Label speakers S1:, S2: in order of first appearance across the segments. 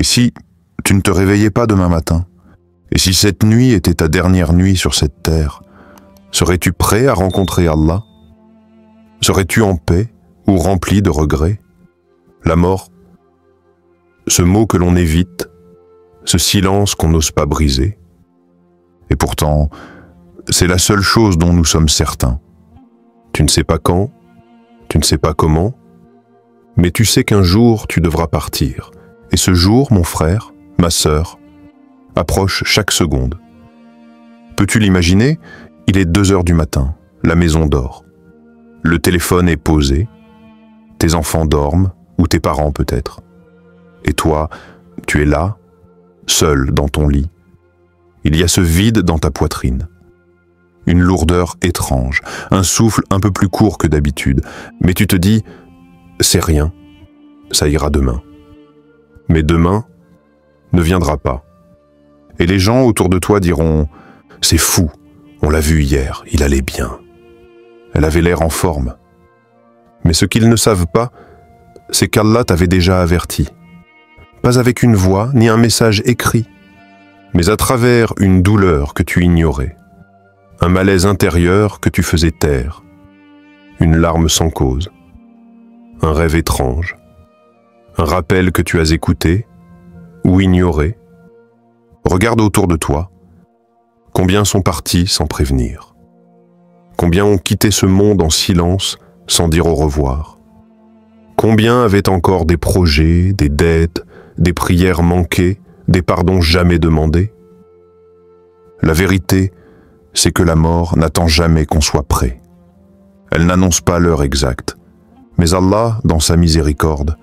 S1: si tu ne te réveillais pas demain matin? Et si cette nuit était ta dernière nuit sur cette terre, serais-tu prêt à rencontrer Allah? Serais-tu en paix ou rempli de regrets? La mort, ce mot que l'on évite, ce silence qu'on n'ose pas briser. Et pourtant, c'est la seule chose dont nous sommes certains. Tu ne sais pas quand, tu ne sais pas comment, mais tu sais qu'un jour tu devras partir. Et ce jour, mon frère, ma sœur, approche chaque seconde. Peux-tu l'imaginer? Il est 2 heures du matin, la maison dort. Le téléphone est posé, tes enfants dorment, ou tes parents peut-être. Et toi, tu es là, seul dans ton lit. Il y a ce vide dans ta poitrine. Une lourdeur étrange, un souffle un peu plus court que d'habitude. Mais tu te dis, c'est rien, ça ira demain. Mais demain ne viendra pas. Et les gens autour de toi diront, c'est fou, on l'a vu hier, il allait bien. Elle avait l'air en forme. Mais ce qu'ils ne savent pas, c'est qu'Allah t'avait déjà averti. Pas avec une voix ni un message écrit, mais à travers une douleur que tu ignorais, un malaise intérieur que tu faisais taire, une larme sans cause, un rêve étrange, un rappel que tu as écouté ou ignoré. Regarde autour de toi, combien sont partis sans prévenir, combien ont quitté ce monde en silence sans dire au revoir, combien avaient encore des projets, des dettes, des prières manquées, des pardons jamais demandés. La vérité, c'est que la mort n'attend jamais qu'on soit prêt. Elle n'annonce pas l'heure exacte, mais Allah, dans sa miséricorde,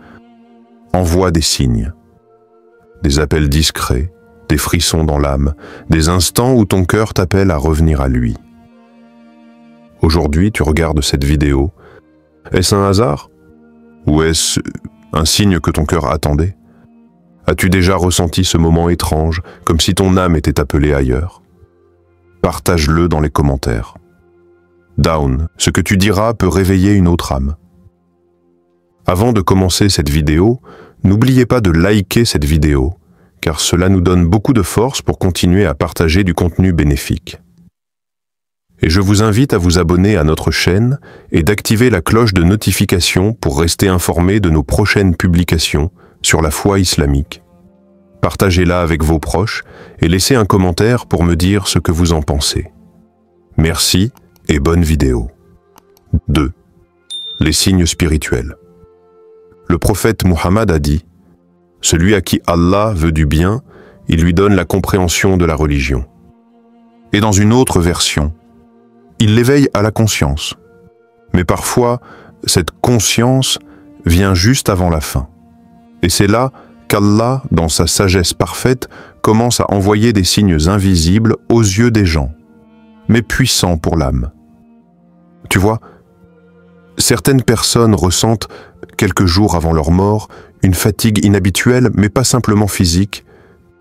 S1: envoie des signes, des appels discrets, des frissons dans l'âme, des instants où ton cœur t'appelle à revenir à lui. Aujourd'hui, tu regardes cette vidéo. Est-ce un hasard? Ou est-ce un signe que ton cœur attendait? As-tu déjà ressenti ce moment étrange, comme si ton âme était appelée ailleurs? Partage-le dans les commentaires. Down, ce que tu diras peut réveiller une autre âme. Avant de commencer cette vidéo, n'oubliez pas de liker cette vidéo, car cela nous donne beaucoup de force pour continuer à partager du contenu bénéfique. Et je vous invite à vous abonner à notre chaîne et d'activer la cloche de notification pour rester informé de nos prochaines publications sur la foi islamique. Partagez-la avec vos proches et laissez un commentaire pour me dire ce que vous en pensez. Merci et bonne vidéo. 2. Les signes spirituels. Le prophète Muhammad a dit « Celui à qui Allah veut du bien, il lui donne la compréhension de la religion. » Et dans une autre version, il l'éveille à la conscience. Mais parfois, cette conscience vient juste avant la fin. Et c'est là qu'Allah, dans sa sagesse parfaite, commence à envoyer des signes invisibles aux yeux des gens, mais puissants pour l'âme. Tu vois, certaines personnes ressentent, quelques jours avant leur mort, une fatigue inhabituelle, mais pas simplement physique.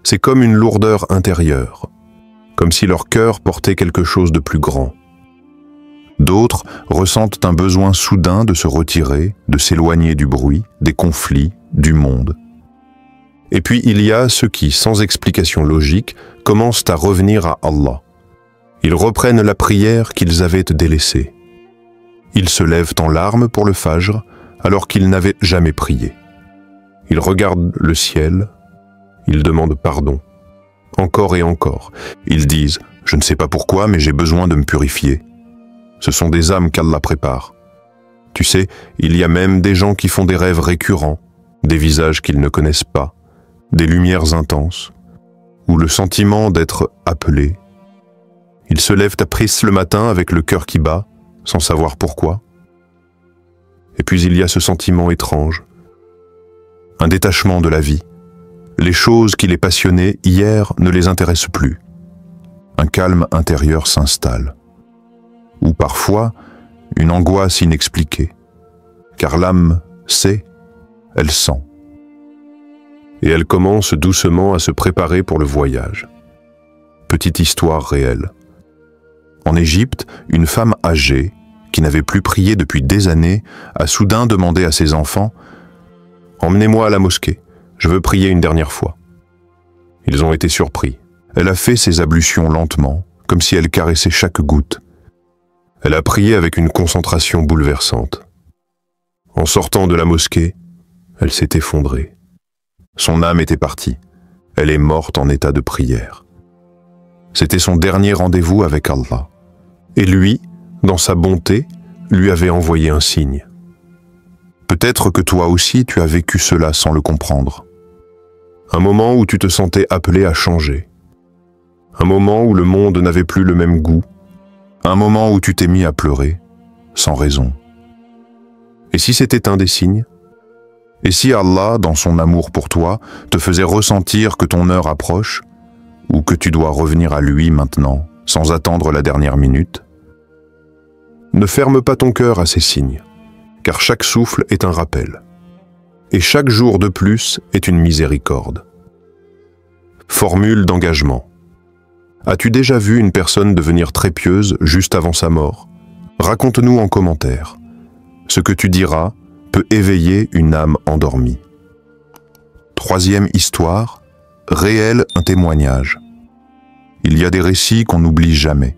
S1: C'est comme une lourdeur intérieure, comme si leur cœur portait quelque chose de plus grand. D'autres ressentent un besoin soudain de se retirer, de s'éloigner du bruit, des conflits, du monde. Et puis il y a ceux qui, sans explication logique, commencent à revenir à Allah. Ils reprennent la prière qu'ils avaient délaissée. Ils se lèvent en larmes pour le Fajr, alors qu'ils n'avaient jamais prié. Ils regardent le ciel, ils demandent pardon. Encore et encore, ils disent « Je ne sais pas pourquoi, mais j'ai besoin de me purifier ». Ce sont des âmes qu'Allah prépare. Tu sais, il y a même des gens qui font des rêves récurrents, des visages qu'ils ne connaissent pas, des lumières intenses, ou le sentiment d'être appelés. Ils se lèvent tristes le matin avec le cœur qui bat, sans savoir pourquoi. Et puis il y a ce sentiment étrange, un détachement de la vie. Les choses qui les passionnaient hier ne les intéressent plus. Un calme intérieur s'installe. Ou parfois, une angoisse inexpliquée, car l'âme sait, elle sent. Et elle commence doucement à se préparer pour le voyage. Petite histoire réelle. En Égypte, une femme âgée, qui n'avait plus prié depuis des années, a soudain demandé à ses enfants « Emmenez-moi à la mosquée, Je veux prier une dernière fois. » Ils ont été surpris. Elle a fait ses ablutions lentement, comme si elle caressait chaque goutte. Elle a prié avec une concentration bouleversante. En sortant de la mosquée, elle s'est effondrée. Son âme était partie. Elle est morte en état de prière. C'était son dernier rendez-vous avec Allah. Et lui, dans sa bonté, lui avait envoyé un signe. Peut-être que toi aussi tu as vécu cela sans le comprendre. Un moment où tu te sentais appelé à changer. Un moment où le monde n'avait plus le même goût. Un moment où tu t'es mis à pleurer, sans raison. Et si c'était un des signes? Et si Allah, dans son amour pour toi, te faisait ressentir que ton heure approche, ou que tu dois revenir à lui maintenant, sans attendre la dernière minute? Ne ferme pas ton cœur à ces signes, car chaque souffle est un rappel, et chaque jour de plus est une miséricorde. Formule d'engagement. As-tu déjà vu une personne devenir très pieuse juste avant sa mort? Raconte-nous en commentaire. Ce que tu diras peut éveiller une âme endormie. Troisième histoire, réel un témoignage. Il y a des récits qu'on n'oublie jamais.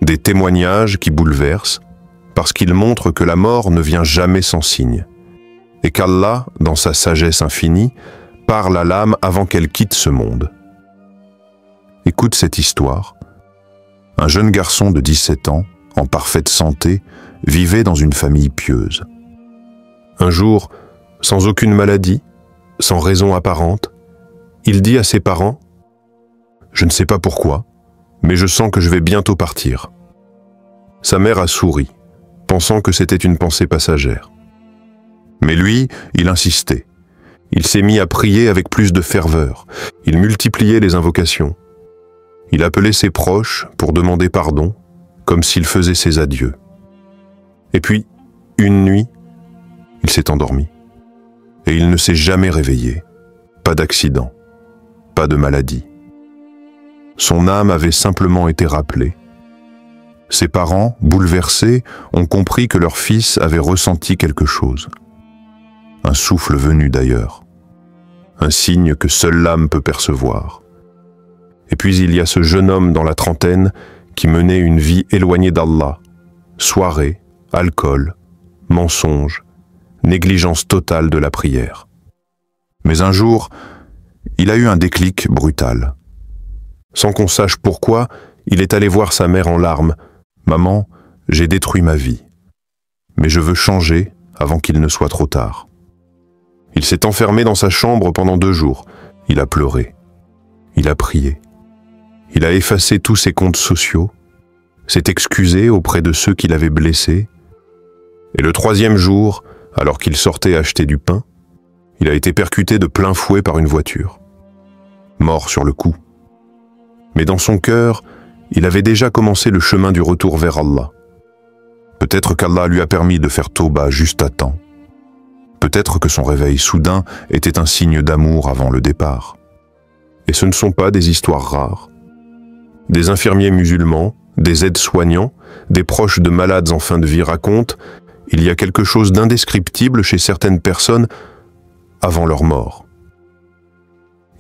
S1: Des témoignages qui bouleversent, parce qu'ils montrent que la mort ne vient jamais sans signe, et qu'Allah, dans sa sagesse infinie, parle à l'âme avant qu'elle quitte ce monde. Écoute cette histoire. Un jeune garçon de 17 ans, en parfaite santé, vivait dans une famille pieuse. Un jour, sans aucune maladie, sans raison apparente, il dit à ses parents « Je ne sais pas pourquoi, mais je sens que je vais bientôt partir. » Sa mère a souri, pensant que c'était une pensée passagère. Mais lui, il insistait. Il s'est mis à prier avec plus de ferveur. Il multipliait les invocations. Il appelait ses proches pour demander pardon, comme s'il faisait ses adieux. Et puis, une nuit, il s'est endormi. Et il ne s'est jamais réveillé. Pas d'accident, pas de maladie. Son âme avait simplement été rappelée. Ses parents, bouleversés, ont compris que leur fils avait ressenti quelque chose. Un souffle venu d'ailleurs. Un signe que seule l'âme peut percevoir. Et puis il y a ce jeune homme dans la trentaine qui menait une vie éloignée d'Allah. Soirée, alcool, mensonges, négligence totale de la prière. Mais un jour, il a eu un déclic brutal. Sans qu'on sache pourquoi, il est allé voir sa mère en larmes. « Maman, j'ai détruit ma vie. Mais je veux changer avant qu'il ne soit trop tard. » Il s'est enfermé dans sa chambre pendant 2 jours. Il a pleuré. Il a prié. Il a effacé tous ses comptes sociaux, s'est excusé auprès de ceux qui l'avaient blessé. Et le 3e jour, alors qu'il sortait acheter du pain, il a été percuté de plein fouet par une voiture. Mort sur le coup. Mais dans son cœur, il avait déjà commencé le chemin du retour vers Allah. Peut-être qu'Allah lui a permis de faire tauba juste à temps. Peut-être que son réveil soudain était un signe d'amour avant le départ. Et ce ne sont pas des histoires rares. Des infirmiers musulmans, des aides-soignants, des proches de malades en fin de vie racontent « Il y a quelque chose d'indescriptible chez certaines personnes avant leur mort. »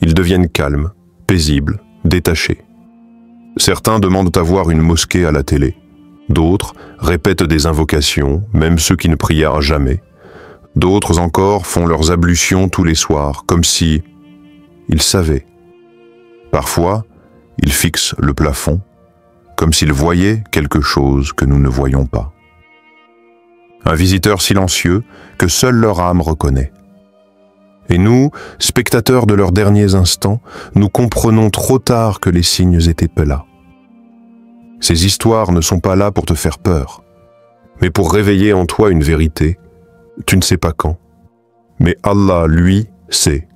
S1: Ils deviennent calmes, paisibles, détachés. Certains demandent à voir une mosquée à la télé. D'autres répètent des invocations, même ceux qui ne prièrent jamais. D'autres encore font leurs ablutions tous les soirs, comme si ils savaient. Parfois, ils fixent le plafond, comme s'ils voyaient quelque chose que nous ne voyons pas. Un visiteur silencieux que seule leur âme reconnaît. Et nous, spectateurs de leurs derniers instants, nous comprenons trop tard que les signes étaient là. Ces histoires ne sont pas là pour te faire peur, mais pour réveiller en toi une vérité. Tu ne sais pas quand, mais Allah, lui, sait.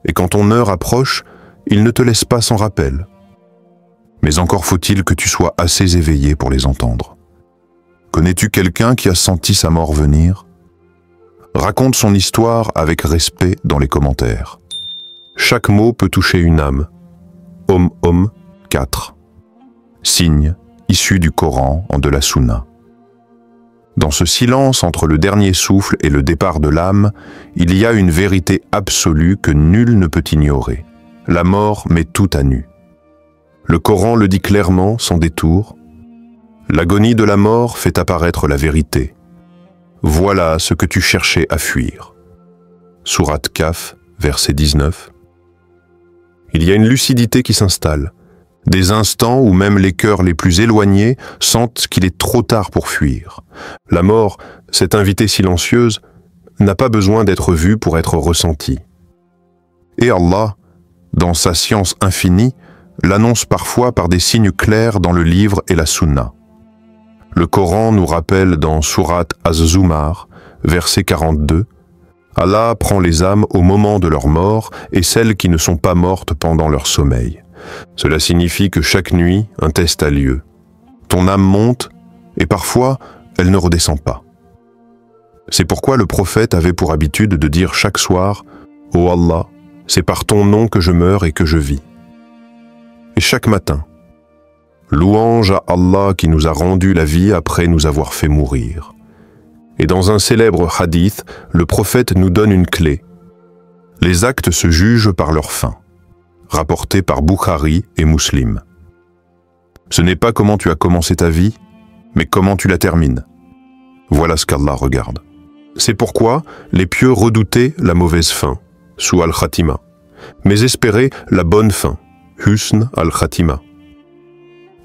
S1: Et quand ton heure approche, il ne te laisse pas sans rappel. Mais encore faut-il que tu sois assez éveillé pour les entendre. Connais-tu quelqu'un qui a senti sa mort venir? Raconte son histoire avec respect dans les commentaires. Chaque mot peut toucher une âme. Om 4. Signe issu du Coran en de la Sunna. Dans ce silence entre le dernier souffle et le départ de l'âme, il y a une vérité absolue que nul ne peut ignorer. La mort met tout à nu. Le Coran le dit clairement, sans détour. L'agonie de la mort fait apparaître la vérité. Voilà ce que tu cherchais à fuir. Sourate Kahf, verset 19. Il y a une lucidité qui s'installe. Des instants où même les cœurs les plus éloignés sentent qu'il est trop tard pour fuir. La mort, cette invitée silencieuse, n'a pas besoin d'être vue pour être ressentie. Et Allah, dans sa science infinie, l'annonce parfois par des signes clairs dans le livre et la sunna. Le Coran nous rappelle dans Sourate Az-Zumar, verset 42, Allah prend les âmes au moment de leur mort et celles qui ne sont pas mortes pendant leur sommeil. Cela signifie que chaque nuit, un test a lieu. Ton âme monte et parfois, elle ne redescend pas. C'est pourquoi le prophète avait pour habitude de dire chaque soir « Ô Allah, c'est par ton nom que je meurs et que je vis. » Et chaque matin, « Louange à Allah qui nous a rendu la vie après nous avoir fait mourir. » Et dans un célèbre hadith, le prophète nous donne une clé. Les actes se jugent par leur fin. Rapporté par Bukhari et Muslim. Ce n'est pas comment tu as commencé ta vie, mais comment tu la termines. Voilà ce qu'Allah regarde. C'est pourquoi les pieux redoutaient la mauvaise fin, sous al-Khatima, mais espéraient la bonne fin, husn al-Khatima.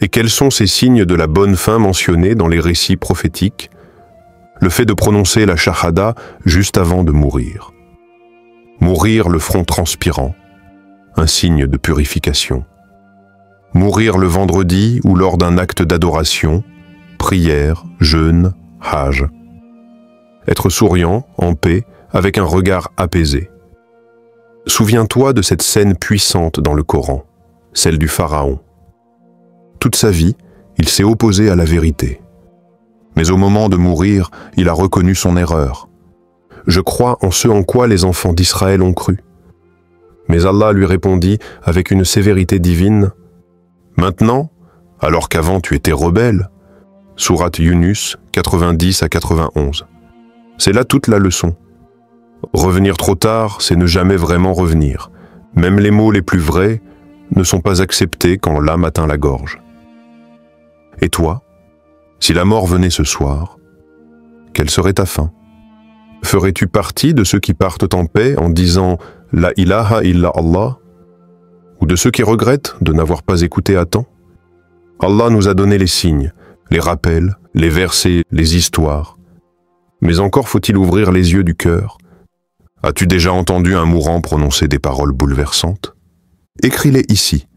S1: Et quels sont ces signes de la bonne fin mentionnés dans les récits prophétiques? Le fait de prononcer la shahada juste avant de mourir. Mourir le front transpirant, un signe de purification. Mourir le vendredi ou lors d'un acte d'adoration, prière, jeûne, hajj. Être souriant, en paix, avec un regard apaisé. Souviens-toi de cette scène puissante dans le Coran, celle du Pharaon. Toute sa vie, il s'est opposé à la vérité. Mais au moment de mourir, il a reconnu son erreur. Je crois en ce en quoi les enfants d'Israël ont cru. Mais Allah lui répondit avec une sévérité divine, « Maintenant, alors qu'avant tu étais rebelle » Sourate Yunus 90 à 91. C'est là toute la leçon. Revenir trop tard, c'est ne jamais vraiment revenir. Même les mots les plus vrais ne sont pas acceptés quand l'âme atteint la gorge. Et toi, si la mort venait ce soir, quelle serait ta fin? Ferais-tu partie de ceux qui partent en paix en disant « La ilaha illa Allah » ou de ceux qui regrettent de n'avoir pas écouté à temps? Allah nous a donné les signes, les rappels, les versets, les histoires. Mais encore faut-il ouvrir les yeux du cœur. As-tu déjà entendu un mourant prononcer des paroles bouleversantes? Écris-les ici.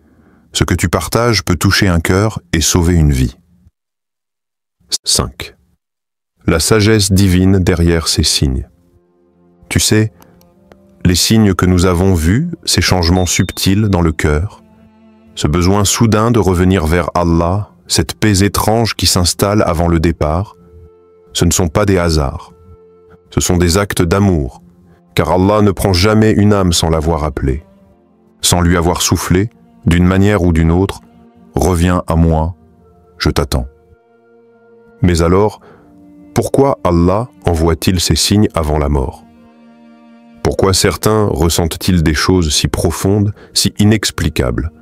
S1: Ce que tu partages peut toucher un cœur et sauver une vie. 5. La sagesse divine derrière ces signes. Tu sais, les signes que nous avons vus, ces changements subtils dans le cœur, ce besoin soudain de revenir vers Allah, cette paix étrange qui s'installe avant le départ, ce ne sont pas des hasards. Ce sont des actes d'amour, car Allah ne prend jamais une âme sans l'avoir appelée. Sans lui avoir soufflé, d'une manière ou d'une autre, reviens à moi, je t'attends. Mais alors, pourquoi Allah envoie-t-il ces signes avant la mort? Pourquoi certains ressentent-ils des choses si profondes, si inexplicables,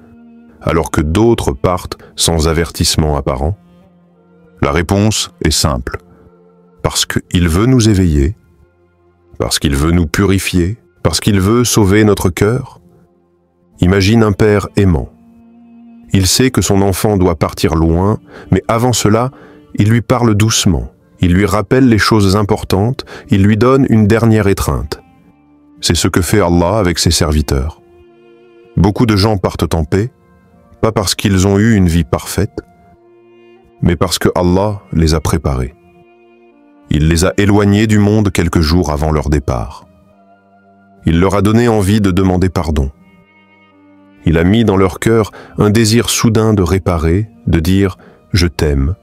S1: alors que d'autres partent sans avertissement apparent? La réponse est simple. Parce qu'il veut nous éveiller, parce qu'il veut nous purifier, parce qu'il veut sauver notre cœur. Imagine un père aimant. Il sait que son enfant doit partir loin, mais avant cela, il lui parle doucement, il lui rappelle les choses importantes, il lui donne une dernière étreinte. C'est ce que fait Allah avec ses serviteurs. Beaucoup de gens partent en paix, pas parce qu'ils ont eu une vie parfaite, mais parce que Allah les a préparés. Il les a éloignés du monde quelques jours avant leur départ. Il leur a donné envie de demander pardon. Il a mis dans leur cœur un désir soudain de réparer, de dire « je t'aime »,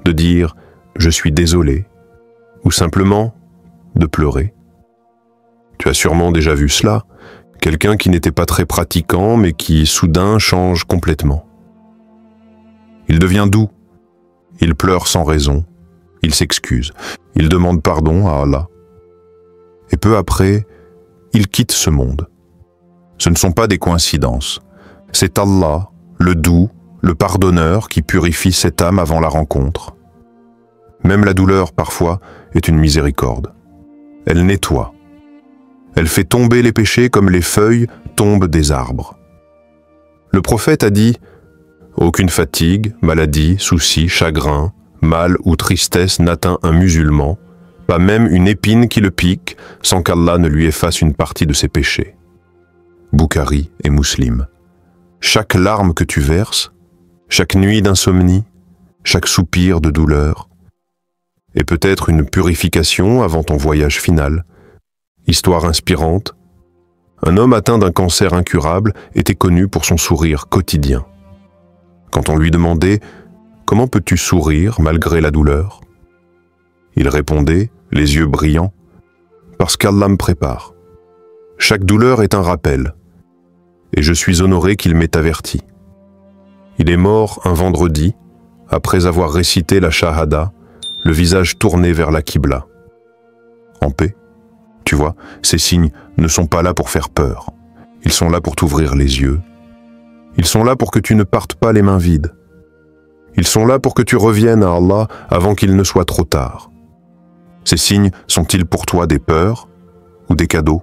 S1: de dire « je suis désolé », ou simplement de pleurer. Tu as sûrement déjà vu cela, quelqu'un qui n'était pas très pratiquant mais qui soudain change complètement. Il devient doux, il pleure sans raison, Il s'excuse, il demande pardon à Allah. Et peu après, il quitte ce monde. Ce ne sont pas des coïncidences. C'est Allah, le doux, le pardonneur qui purifie cette âme avant la rencontre. Même la douleur, parfois, est une miséricorde. Elle nettoie. Elle fait tomber les péchés comme les feuilles tombent des arbres. Le prophète a dit « Aucune fatigue, maladie, souci, chagrin, mal ou tristesse n'atteint un musulman, pas même une épine qui le pique, sans qu'Allah ne lui efface une partie de ses péchés. » Bukhari et Muslim. Chaque larme que tu verses, chaque nuit d'insomnie, chaque soupir de douleur, et peut-être une purification avant ton voyage final. Histoire inspirante. Un homme atteint d'un cancer incurable était connu pour son sourire quotidien. Quand on lui demandait « Comment peux-tu sourire malgré la douleur ?» il répondait, les yeux brillants, « Parce qu'Allah me prépare. Chaque douleur est un rappel, et je suis honoré qu'il m'ait averti. » Il est mort un vendredi, après avoir récité la Shahada, le visage tourné vers la Qibla. En paix. Tu vois, ces signes ne sont pas là pour faire peur. Ils sont là pour t'ouvrir les yeux. Ils sont là pour que tu ne partes pas les mains vides. Ils sont là pour que tu reviennes à Allah avant qu'il ne soit trop tard. Ces signes sont-ils pour toi des peurs ou des cadeaux?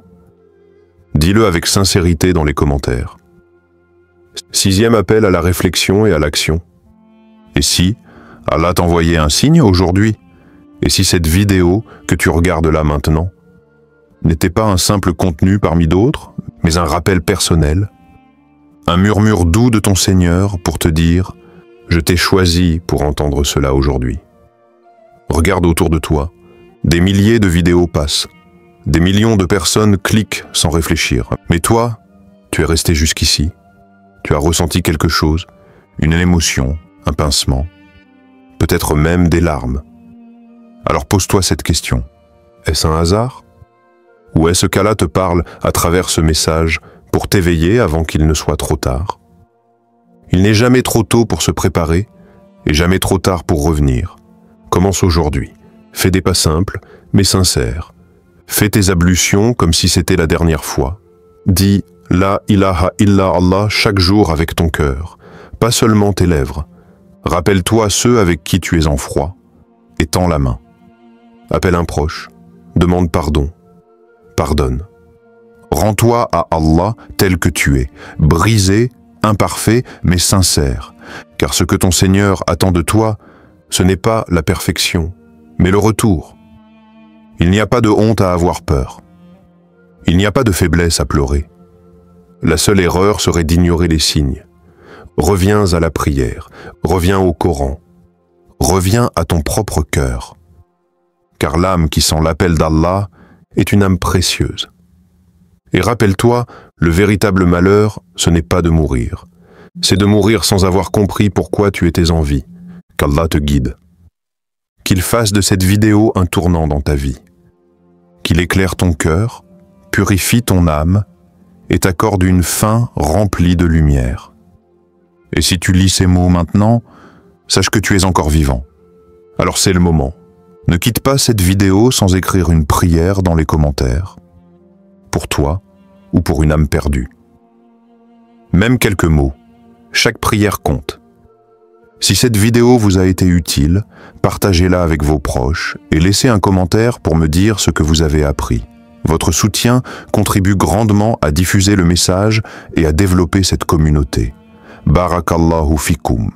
S1: Dis-le avec sincérité dans les commentaires. 6e appel à la réflexion et à l'action. Et si Allah t'envoyait un signe aujourd'hui? Et si cette vidéo que tu regardes là maintenant n'était pas un simple contenu parmi d'autres, mais un rappel personnel, un murmure doux de ton Seigneur pour te dire « Je t'ai choisi pour entendre cela aujourd'hui ». Regarde autour de toi, des milliers de vidéos passent, des millions de personnes cliquent sans réfléchir. Mais toi, tu es resté jusqu'ici, tu as ressenti quelque chose, une émotion, un pincement, peut-être même des larmes. Alors pose-toi cette question. Est-ce un hasard? Ou est-ce qu'Allah te parle à travers ce message pour t'éveiller avant qu'il ne soit trop tard? Il n'est jamais trop tôt pour se préparer et jamais trop tard pour revenir. Commence aujourd'hui. Fais des pas simples, mais sincères. Fais tes ablutions comme si c'était la dernière fois. Dis « La ilaha illa Allah » chaque jour avec ton cœur, pas seulement tes lèvres. Rappelle-toi ceux avec qui tu es en froid et tends la main. Appelle un proche, demande pardon, pardonne. Rends-toi à Allah tel que tu es, brisé, imparfait, mais sincère, car ce que ton Seigneur attend de toi, ce n'est pas la perfection, mais le retour. Il n'y a pas de honte à avoir peur. Il n'y a pas de faiblesse à pleurer. La seule erreur serait d'ignorer les signes. Reviens à la prière, reviens au Coran, reviens à ton propre cœur. Car l'âme qui sent l'appel d'Allah est une âme précieuse. Et rappelle-toi, le véritable malheur, ce n'est pas de mourir. C'est de mourir sans avoir compris pourquoi tu étais en vie. Qu'Allah te guide. Qu'il fasse de cette vidéo un tournant dans ta vie. Qu'il éclaire ton cœur, purifie ton âme et t'accorde une fin remplie de lumière. Et si tu lis ces mots maintenant, sache que tu es encore vivant. Alors c'est le moment. Ne quitte pas cette vidéo sans écrire une prière dans les commentaires. Pour toi ou pour une âme perdue. Même quelques mots. Chaque prière compte. Si cette vidéo vous a été utile, partagez-la avec vos proches et laissez un commentaire pour me dire ce que vous avez appris. Votre soutien contribue grandement à diffuser le message et à développer cette communauté. Barakallahu fikoum.